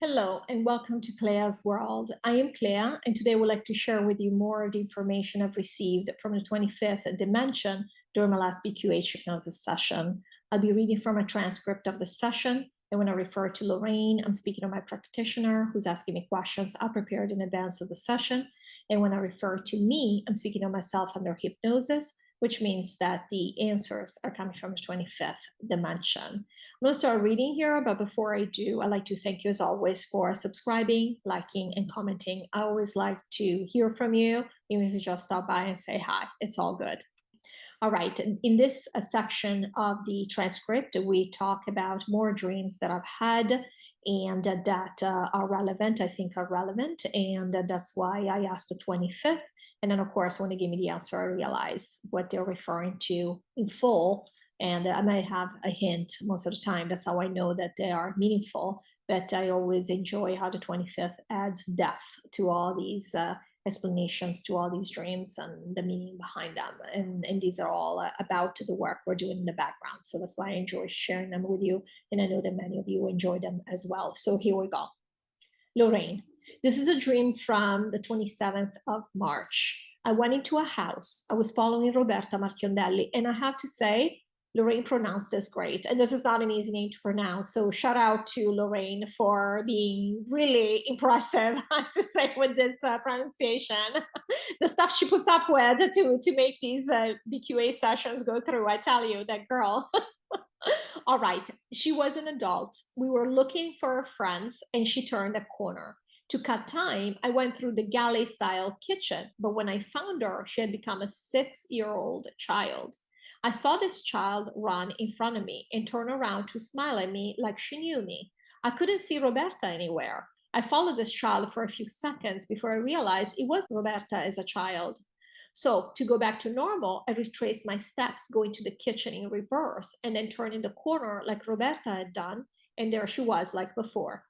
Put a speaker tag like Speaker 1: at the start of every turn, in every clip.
Speaker 1: Hello and welcome to CLEA'S World. I am Clea, and today I would like to share with you more of the information I've received from the 25th dimension during my last QHHT Hypnosis session. I'll be reading from a transcript of the session, and when I refer to Lorrayne, I'm speaking to my practitioner who's asking me questions I prepared in advance of the session. And when I refer to me, I'm speaking to myself under hypnosis, which means that the answers are coming from the 25th dimension. I'm going to start reading here, but before I do, I'd like to thank you as always for subscribing, liking, and commenting. I always like to hear from you, even if you just stop by and say hi. It's all good. All right, in this section of the transcript, we talk about more dreams that I've had and that are relevant, I think are relevant, and that's why I asked the 25th. And then, of course, when they give me the answer, I realize what they're referring to in full, and I might have a hint most of the time. That's how I know that they are meaningful, but I always enjoy how the 25th adds depth to all these explanations to all these dreams and the meaning behind them. And these are all about the work we're doing in the background. So that's why I enjoy sharing them with you. And I know that many of you enjoy them as well. So here we go. Lorrayne, this is a dream from the 27th of March. I went into a house. I was following Roberta Marchiondelli, and I have to say, Lorrayne pronounced this great, and this is not an easy name to pronounce. So shout out to Lorrayne for being really impressive, I have to say, with this pronunciation. The stuff she puts up with to make these BQA sessions go through, I tell you, that girl. All right, she was an adult. We were looking for her friends, and she turned a corner. To cut time, I went through the galley-style kitchen, but when I found her, she had become a 6-year-old child. I saw this child run in front of me and turn around to smile at me like she knew me. I couldn't see Roberta anywhere. I followed this child for a few seconds before I realized it was Roberta as a child. So to go back to normal, I retraced my steps, going to the kitchen in reverse and then turning the corner like Roberta had done, and there she was like before.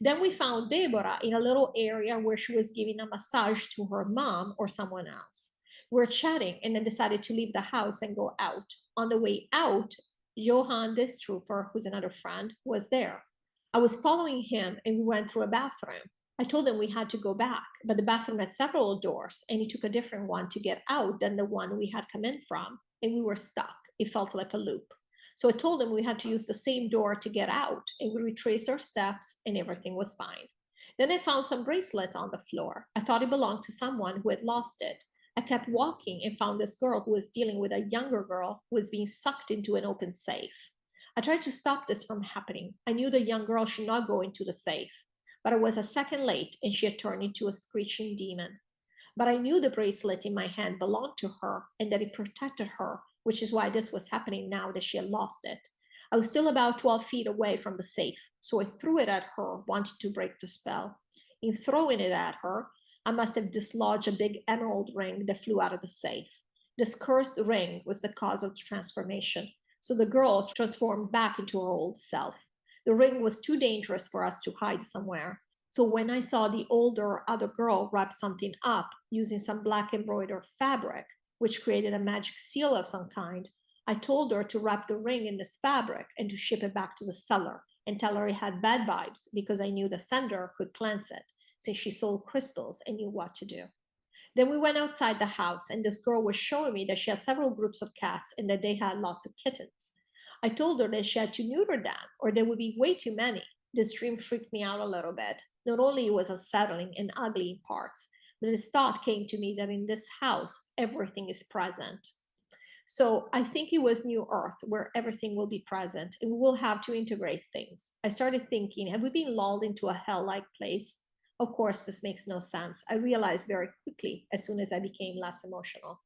Speaker 1: Then we found Deborah in a little area where she was giving a massage to her mom or someone else. We were chatting and then decided to leave the house and go out. On the way out, Johan, this trooper, who's another friend, was there. I was following him and we went through a bathroom. I told him we had to go back, but the bathroom had several doors and he took a different one to get out than the one we had come in from, and we were stuck. It felt like a loop. So I told him we had to use the same door to get out, and we retraced our steps and everything was fine. Then I found some bracelet on the floor. I thought it belonged to someone who had lost it. I kept walking and found this girl who was dealing with a younger girl who was being sucked into an open safe. I tried to stop this from happening. I knew the young girl should not go into the safe, but I was a second late and she had turned into a screeching demon. But I knew the bracelet in my hand belonged to her and that it protected her, which is why this was happening now that she had lost it. I was still about 12 feet away from the safe, so I threw it at her, wanting to break the spell. In throwing it at her, I must have dislodged a big emerald ring that flew out of the safe. This cursed ring was the cause of the transformation, so the girl transformed back into her old self. The ring was too dangerous for us to hide somewhere. So when I saw the older other girl wrap something up using some black embroidered fabric, which created a magic seal of some kind, I told her to wrap the ring in this fabric and to ship it back to the seller and tell her it had bad vibes because I knew the sender could cleanse it, since she sold crystals and knew what to do. Then we went outside the house, and this girl was showing me that she had several groups of cats and that they had lots of kittens. I told her that she had to neuter them, or there would be way too many. This dream freaked me out a little bit. Not only was it unsettling and ugly in parts, but this thought came to me that in this house, everything is present. So I think it was New Earth where everything will be present and we will have to integrate things. I started thinking, have we been lulled into a hell-like place? Of course, this makes no sense. I realized very quickly as soon as I became less emotional.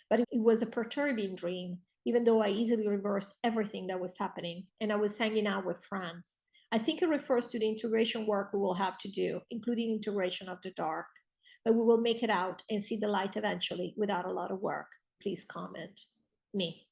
Speaker 1: But it was a perturbing dream, even though I easily reversed everything that was happening and I was hanging out with friends. I think it refers to the integration work we will have to do, including integration of the dark. But we will make it out and see the light eventually without a lot of work. Please comment. Me.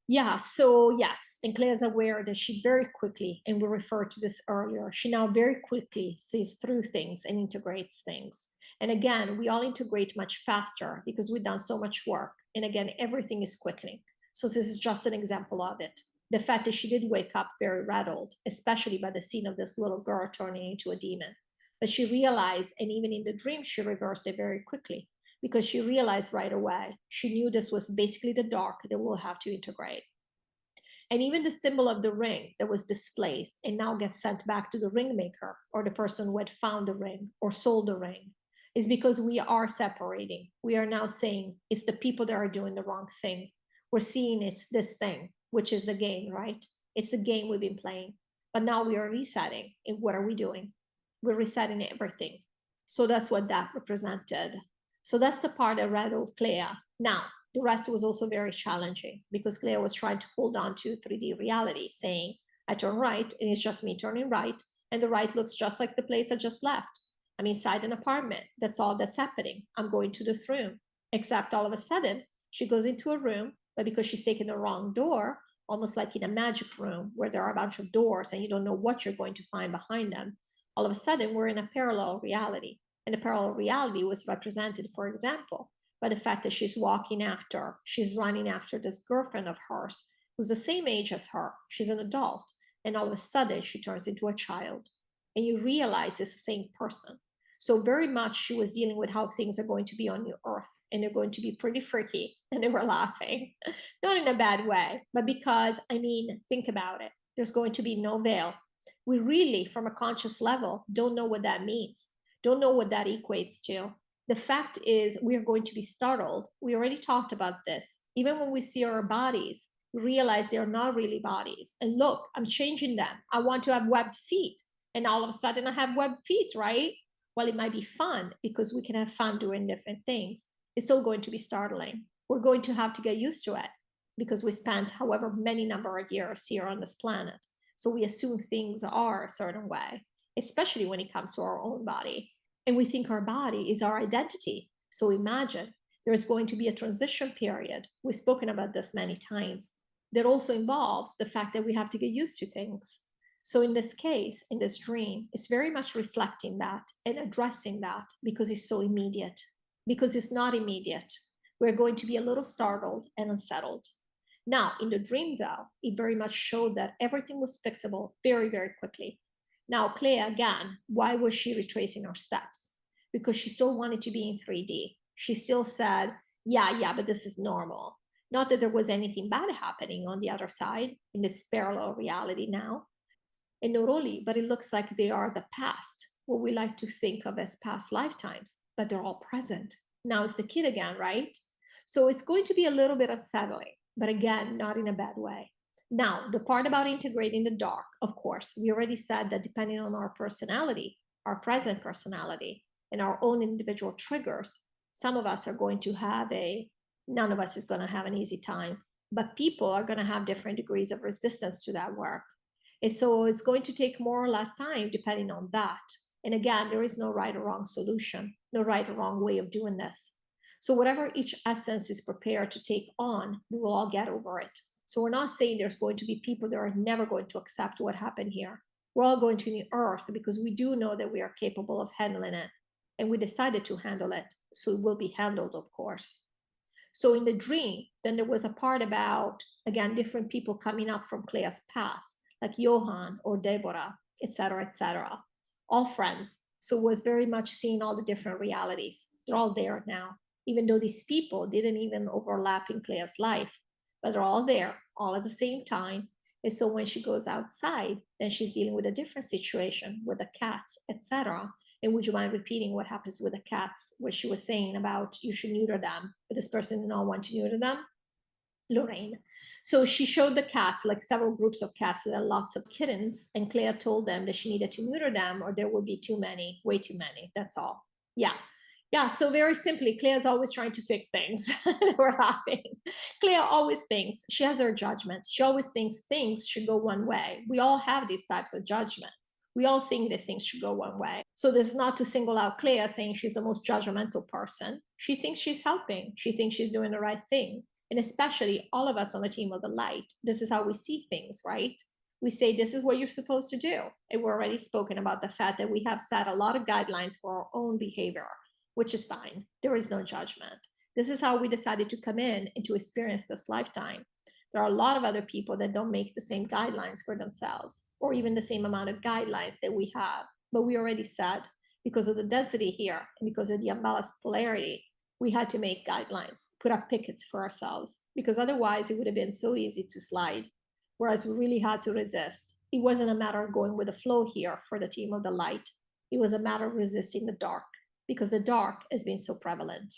Speaker 1: Yeah, so yes, and Claire is aware that she very quickly, and we referred to this earlier, she now very quickly sees through things and integrates things. And again, we all integrate much faster because we've done so much work. And again, everything is quickening. So this is just an example of it. The fact that she did wake up very rattled, especially by the scene of this little girl turning into a demon. But she realized, and even in the dream, she reversed it very quickly because she realized right away, she knew this was basically the dark that we'll have to integrate. And even the symbol of the ring that was displaced and now gets sent back to the ring maker or the person who had found the ring or sold the ring is because we are separating. We are now saying it's the people that are doing the wrong thing. We're seeing it's this thing, which is the game, right? It's the game we've been playing. But now we are resetting. And what are we doing? We're resetting everything. So that's what that represented. So that's the part I read with Clea. Now, the rest was also very challenging because Clea was trying to hold on to 3D reality, saying, I turn right and it's just me turning right. And the right looks just like the place I just left. I'm inside an apartment. That's all that's happening. I'm going to this room. Except all of a sudden, she goes into a room, but because she's taken the wrong door, almost like in a magic room where there are a bunch of doors and you don't know what you're going to find behind them, all of a sudden we're in a parallel reality. And the parallel reality was represented, for example, by the fact that she's running after this girlfriend of hers who's the same age as her. She's an adult. And all of a sudden she turns into a child. And you realize it's the same person. So very much she was dealing with how things are going to be on your earth. And they're going to be pretty freaky. And they were laughing. Not in a bad way, but because, think about it. There's going to be no veil. We really, from a conscious level, don't know what that means. Don't know what that equates to. The fact is we're going to be startled. We already talked about this. Even when we see our bodies, we realize they're not really bodies. And look, I'm changing them. I want to have webbed feet. And all of a sudden I have webbed feet, right? Well, it might be fun because we can have fun doing different things. It's still going to be startling. We're going to have to get used to it because we spent however many number of years here on this planet. So we assume things are a certain way, especially when it comes to our own body. And we think our body is our identity. So imagine there's going to be a transition period. We've spoken about this many times. That also involves the fact that we have to get used to things. So in this case, in this dream, it's very much reflecting that and addressing that because it's so immediate. Because it's not immediate. We're going to be a little startled and unsettled. Now, in the dream, though, it very much showed that everything was fixable very, very quickly. Now, Clea, again, why was she retracing her steps? Because she still wanted to be in 3D. She still said, yeah, but this is normal. Not that there was anything bad happening on the other side in this parallel reality now. And not only, but it looks like they are the past, what we like to think of as past lifetimes, but they're all present. Now it's the kid again, right? So it's going to be a little bit unsettling, but again, not in a bad way. Now, the part about integrating the dark, of course, we already said that depending on our personality, our present personality, and our own individual triggers, some of us are going to have none of us is going to have an easy time, but people are going to have different degrees of resistance to that work. And so it's going to take more or less time depending on that. And again, there is no right or wrong solution, no right or wrong way of doing this. So whatever each essence is prepared to take on, we will all get over it. So we're not saying there's going to be people that are never going to accept what happened here. We're all going to the earth because we do know that we are capable of handling it. And we decided to handle it. So it will be handled, of course. So in the dream, then there was a part about, again, different people coming up from Clea's past, like Johan or Deborah, etc., all friends. So it was very much seeing all the different realities. They're all there now, even though these people didn't even overlap in Clea's life, but they're all there, all at the same time. And so when she goes outside, then she's dealing with a different situation with the cats, etc. And would you mind repeating what happens with the cats, what she was saying about you should neuter them, but this person did not want to neuter them? Lorrayne. So she showed the cats, like several groups of cats that had lots of kittens, and Clea told them that she needed to neuter them or there would be too many, way too many. That's all. Yeah, so very simply, Clea's always trying to fix things. We're laughing. Clea always thinks, she has her judgment. She always thinks things should go one way. We all have these types of judgments. We all think that things should go one way. So this is not to single out Clea saying she's the most judgmental person. She thinks she's helping. She thinks she's doing the right thing. And especially all of us on the team of the light, this is how we see things, right? We say, this is what you're supposed to do. And we're already spoken about the fact that we have set a lot of guidelines for our own behavior, which is fine. There is no judgment. This is how we decided to come in and to experience this lifetime. There are a lot of other people that don't make the same guidelines for themselves, or even the same amount of guidelines that we have. But we already said, because of the density here, and because of the unbalanced polarity, we had to make guidelines, put up pickets for ourselves, because otherwise it would have been so easy to slide. Whereas we really had to resist. It wasn't a matter of going with the flow here for the team of the light. It was a matter of resisting the dark, because the dark has been so prevalent.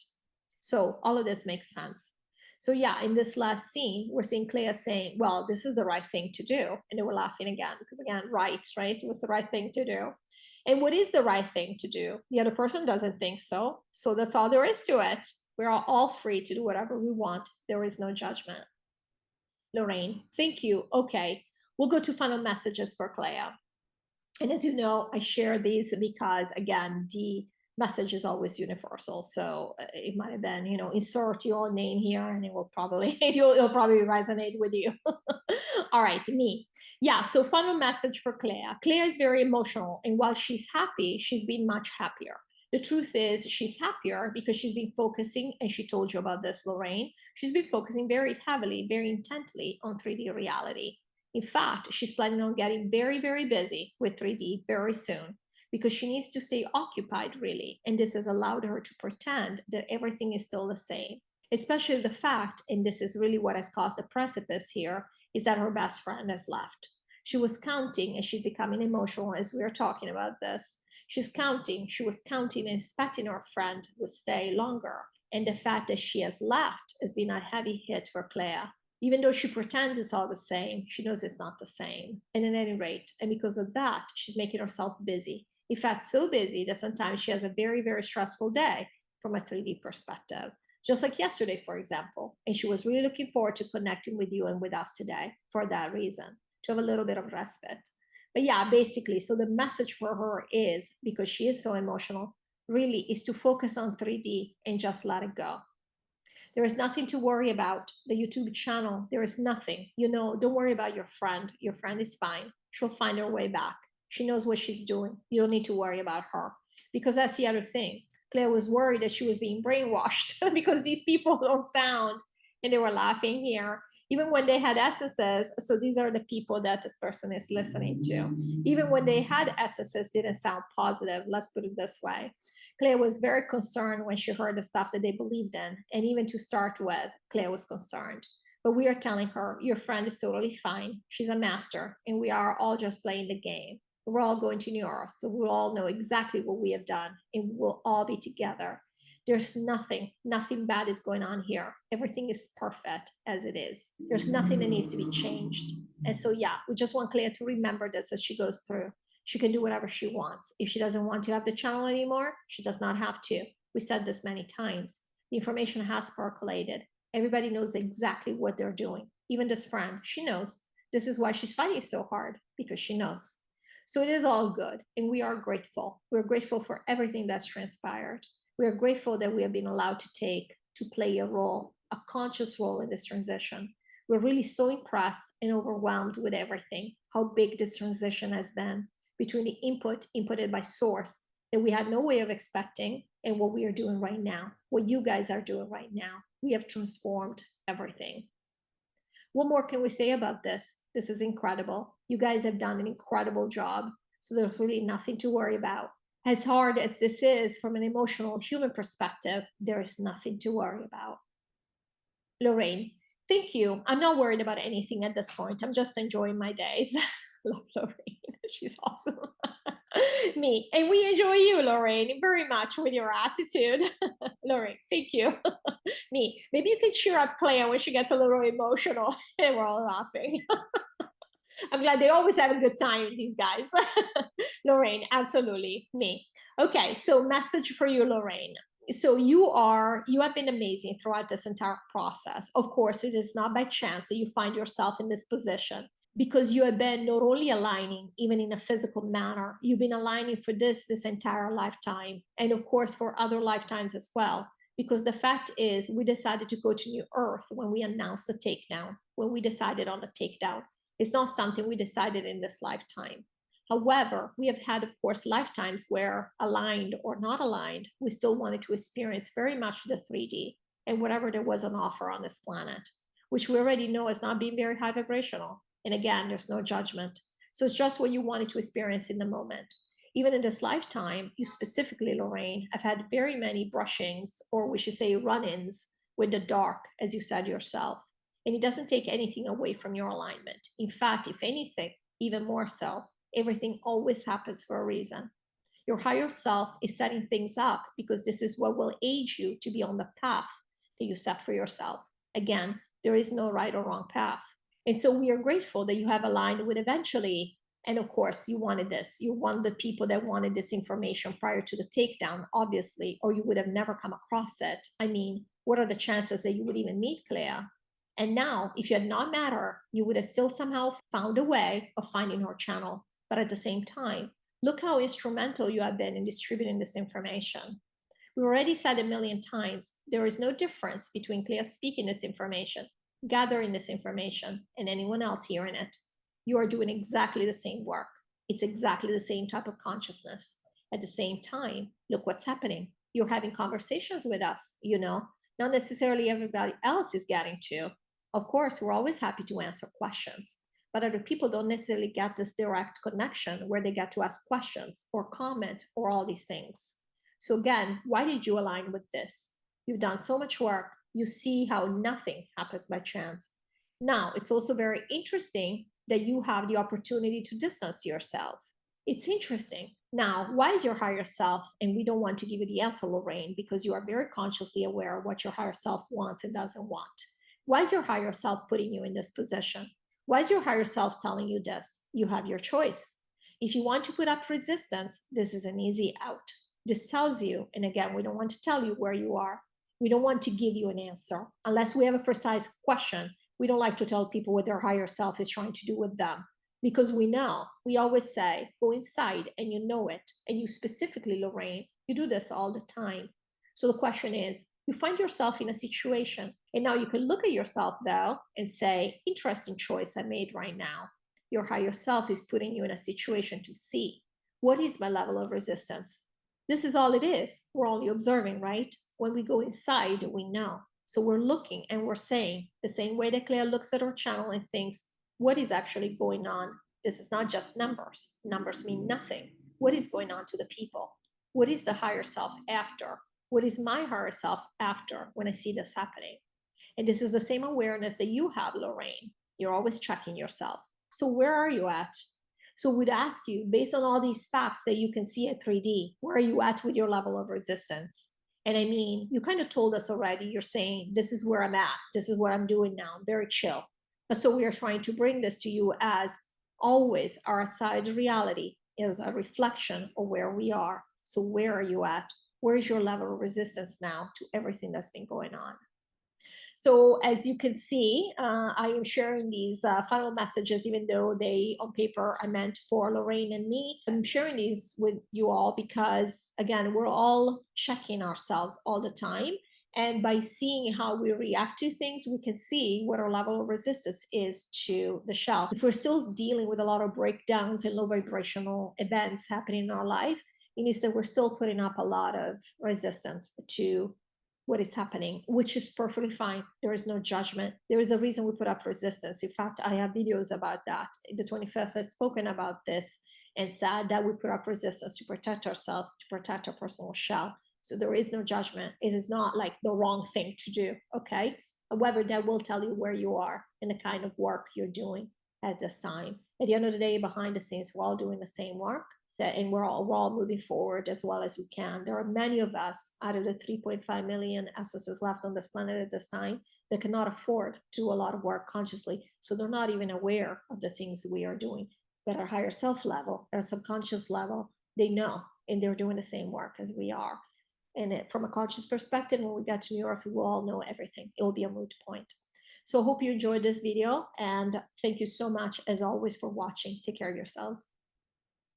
Speaker 1: So all of this makes sense. So yeah, in this last scene, we're seeing Clea saying, well, this is the right thing to do. And they were laughing again, because again, right? It was the right thing to do. And what is the right thing to do? The other person doesn't think so. So that's all there is to it. We're all free to do whatever we want. There is no judgment. Lorraine, thank you. Okay, we'll go to final messages for Clea. And as you know, I share these because, again, the message is always universal. So it might have been, insert your name here and it will probably, it'll probably resonate with you. All right, me. Yeah, so final message for Clea. Clea is very emotional. And while she's happy, she's been much happier. The truth is she's happier because she's been focusing, and she told you about this, Lorraine, she's been focusing very heavily, very intently on 3D reality. In fact, she's planning on getting very, very busy with 3D very soon, because she needs to stay occupied, really. And this has allowed her to pretend that everything is still the same, especially the fact, and this is really what has caused the precipice here, is that her best friend has left. She was counting, and she's becoming emotional as we are talking about this. She was counting and expecting her friend would stay longer. And the fact that she has left has been a heavy hit for Clea. Even though she pretends it's all the same, she knows it's not the same. And at any rate, and because of that, she's making herself busy. In fact, so busy that sometimes she has a very, very stressful day from a 3D perspective. Just like yesterday, for example. And she was really looking forward to connecting with you and with us today for that reason, to have a little bit of respite. But yeah, basically, so the message for her is, because she is so emotional, really is to focus on 3D and just let it go. There is nothing to worry about. The YouTube channel, there is nothing. Don't worry about your friend. Your friend is fine. She'll find her way back. She knows what she's doing. You don't need to worry about her. Because that's the other thing. Clea was worried that she was being brainwashed because these people don't sound, and they were laughing here. Even when they had SSS, so these are the people that this person is listening to. Even when they had SSS, didn't sound positive. Let's put it this way. Clea was very concerned when she heard the stuff that they believed in. And even to start with, Clea was concerned. But we are telling her, your friend is totally fine. She's a master, and we are all just playing the game. We're all going to New Earth, so we'll all know exactly what we have done, and we'll all be together. There's nothing bad is going on here. Everything is perfect as it is. There's nothing that needs to be changed. And so, yeah, we just want Clea to remember this as she goes through. She can do whatever she wants. If she doesn't want to have the channel anymore, she does not have to. We said this many times. The information has percolated. Everybody knows exactly what they're doing. Even this friend, she knows. This is why she's fighting so hard, because she knows. So it is all good, and we are grateful. We're grateful for everything that's transpired. We are grateful that we have been allowed to play a role, a conscious role in this transition. We're really so impressed and overwhelmed with everything, how big this transition has been between the inputted by source that we had no way of expecting, and what we are doing right now, what you guys are doing right now. We have transformed everything. What more can we say about this? This is incredible. You guys have done an incredible job. So there's really nothing to worry about. As hard as this is from an emotional human perspective, there is nothing to worry about. Lorraine, thank you. I'm not worried about anything at this point. I'm just enjoying my days. Love Lorraine. She's awesome. Me. And we enjoy you, Lorraine, very much with your attitude. Lorraine, thank you. Me. Maybe you can cheer up Clea when she gets a little emotional. And we're all laughing. I'm glad they always have a good time, these guys. Lorraine, absolutely. Me. Okay, so message for you, Lorraine. So you have been amazing throughout this entire process. Of course, it is not by chance that you find yourself in this position, because you have been not only aligning, even in a physical manner, you've been aligning for this entire lifetime, and of course for other lifetimes as well. Because the fact is, we decided to go to New Earth when we announced the takedown, when we decided on the takedown. It's not something we decided in this lifetime. However, we have had, of course, lifetimes where, aligned or not aligned, we still wanted to experience very much the 3D and whatever there was on offer on this planet. which we already know is not being very high vibrational. And again, there's no judgment. So it's just what you wanted to experience in the moment. Even in this lifetime, you specifically, Lorraine, have had very many brushings, or we should say run-ins with the dark, as you said yourself. And it doesn't take anything away from your alignment. In fact, if anything, even more so, everything always happens for a reason. Your higher self is setting things up because this is what will aid you to be on the path that you set for yourself. Again, there is no right or wrong path. And so we are grateful that you have aligned with eventually. And of course, you wanted this. You wanted the people that wanted this information prior to the takedown, obviously, or you would have never come across it. I mean, what are the chances that you would even meet Clea? And now, if you had not met her, you would have still somehow found a way of finding her channel. But at the same time, look how instrumental you have been in distributing this information. We already said a million times, there is no difference between Clea speaking this information, gathering this information, and anyone else hearing it. You are doing exactly the same work. It's exactly the same type of consciousness. At the same time, look what's happening. You're having conversations with us, not necessarily everybody else is getting to. Of course, we're always happy to answer questions, but other people don't necessarily get this direct connection where they get to ask questions or comment or all these things. So again, why did you align with this? You've done so much work. You see how nothing happens by chance. Now, it's also very interesting that you have the opportunity to distance yourself. It's interesting. Now, why is your higher self, and we don't want to give you the answer, Lorraine, because you are very consciously aware of what your higher self wants and doesn't want. Why is your higher self putting you in this position? Why is your higher self telling you this? You have your choice. If you want to put up resistance, this is an easy out. This tells you, and again, we don't want to tell you where you are. We don't want to give you an answer unless we have a precise question. We don't like to tell people what their higher self is trying to do with them because we know. We always say, go inside and you know it. And you specifically, Lorraine, you do this all the time. So the question is, you find yourself in a situation, and now you can look at yourself though and say, interesting choice I made right now. Your higher self is putting you in a situation to see, what is my level of resistance? This is all it is. We're only observing, right? When we go inside, we know. So we're looking and we're saying the same way that Clea looks at her channel and thinks, what is actually going on? This is not just numbers. Numbers mean nothing. What is going on to the people? What is the higher self after? What is my higher self after when I see this happening? And this is the same awareness that you have, Lorraine. You're always checking yourself. So where are you at? So we'd ask you, based on all these facts that you can see at 3D, where are you at with your level of resistance? And I mean, you kind of told us already, you're saying, this is where I'm at. This is what I'm doing now. I'm very chill. But so we are trying to bring this to you as always our outside reality is a reflection of where we are. So where are you at? Where is your level of resistance now to everything that's been going on? So as you can see, I am sharing these final messages, even though they on paper are meant for Lorraine and me. I'm sharing these with you all because, again, we're all checking ourselves all the time. And by seeing how we react to things, we can see what our level of resistance is to the shell. If we're still dealing with a lot of breakdowns and low vibrational events happening in our life, it means that we're still putting up a lot of resistance to what is happening, which is perfectly fine. There is no judgment. There is a reason we put up resistance. In fact, I have videos about that. The 25th, I've spoken about this and said that we put up resistance to protect ourselves, to protect our personal shell. So there is no judgment. It is not like the wrong thing to do, okay? However, that will tell you where you are and the kind of work you're doing at this time. At the end of the day, behind the scenes, we're all doing the same work. And we're all moving forward as well as we can. There are many of us out of the 3.5 million essences left on this planet at this time that cannot afford to do a lot of work consciously. So they're not even aware of the things we are doing. But at our higher self level, at a subconscious level, they know, and they're doing the same work as we are. And from a conscious perspective, when we get to New Earth, we will all know everything. It will be a moot point. So I hope you enjoyed this video, and thank you so much, as always, for watching. Take care of yourselves.